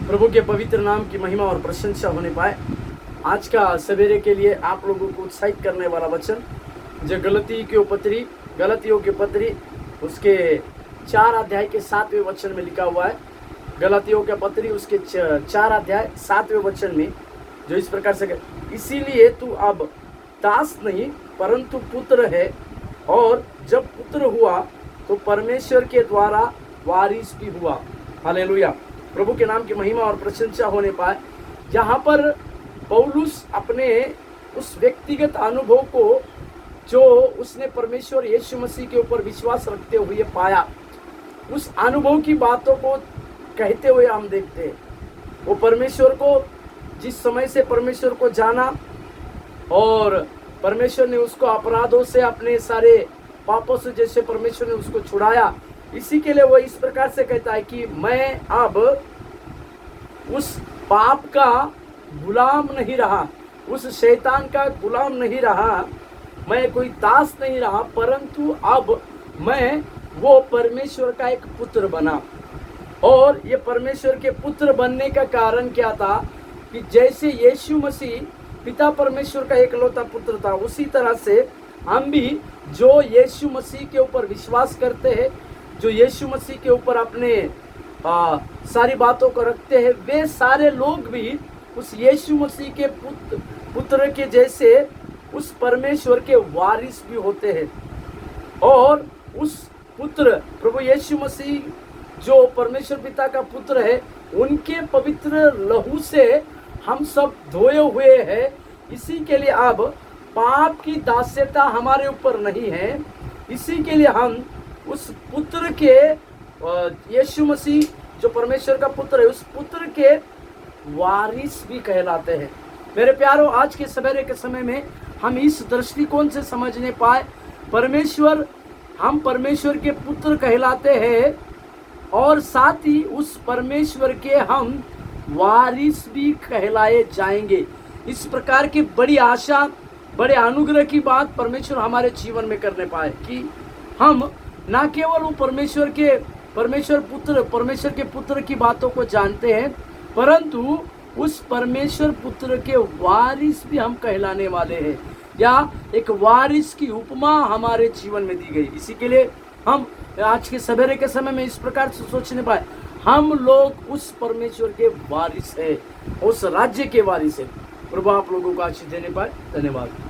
प्रभु के पवित्र नाम की महिमा और प्रशंसा होने पाए। आज का सवेरे के लिए आप लोगों को उत्साहित करने वाला वचन जो गलतियों की पत्री उसके 4 अध्याय के 7वें वचन में लिखा हुआ है। गलतियों के पत्री उसके 4 अध्याय 7वें वचन में जो इस प्रकार से, इसीलिए तू अब दास नहीं परंतु पुत्र है, और जब पुत्र हुआ तो परमेश्वर के द्वारा वारिस भी हुआ। हालेलुया। प्रभु के नाम की महिमा और प्रशंसा होने पाए। जहाँ पर पौलुस अपने उस व्यक्तिगत अनुभव को जो उसने परमेश्वर यीशु मसीह के ऊपर विश्वास रखते हुए पाया, उस अनुभव की बातों को कहते हुए हम देखते हैं। वो परमेश्वर को जिस समय से परमेश्वर को जाना और परमेश्वर ने उसको अपराधों से, अपने सारे पापों से जैसे परमेश्वर ने उसको छुड़ाया, इसी के लिए वो इस प्रकार से कहता है कि मैं अब उस पाप का गुलाम नहीं रहा, उस शैतान का गुलाम नहीं रहा, मैं कोई दास नहीं रहा, परंतु अब मैं वो परमेश्वर का एक पुत्र बना। और ये परमेश्वर के पुत्र बनने का कारण क्या था कि जैसे यीशु मसीह पिता परमेश्वर का एकलौता पुत्र था, उसी तरह से हम भी जो यीशु मसीह के ऊपर विश्वास करते हैं, जो यीशु मसीह के ऊपर अपने सारी बातों को रखते हैं, वे सारे लोग भी उस यीशु मसीह के पुत्र के जैसे उस परमेश्वर के वारिस भी होते हैं। और उस पुत्र प्रभु यीशु मसीह जो परमेश्वर पिता का पुत्र है, उनके पवित्र लहू से हम सब धोए हुए हैं। इसी के लिए अब पाप की दास्यता हमारे ऊपर नहीं है। इसी के लिए हम उस पुत्र के, यीशु मसीह जो परमेश्वर का पुत्र है, उस पुत्र के वारिस भी कहलाते हैं। मेरे प्यारों, आज के सवेरे के समय में हम इस दृष्टिकोण से समझने पाए, हम परमेश्वर के पुत्र कहलाते हैं और साथ ही उस परमेश्वर के हम वारिस भी कहलाए जाएंगे। इस प्रकार की बड़ी आशा, बड़े अनुग्रह की बात परमेश्वर हमारे जीवन में करने पाए कि हम ना केवल वो परमेश्वर के पुत्र की बातों को जानते हैं, परंतु उस परमेश्वर पुत्र के वारिस भी हम कहलाने वाले हैं, या एक वारिस की उपमा हमारे जीवन में दी गई। इसी के लिए हम आज के सवेरे के समय में इस प्रकार से सोचने पाए, हम लोग उस परमेश्वर के वारिस है, उस राज्य के वारिस है। प्रभु आप लोगों को आशीष देने पाए। धन्यवाद।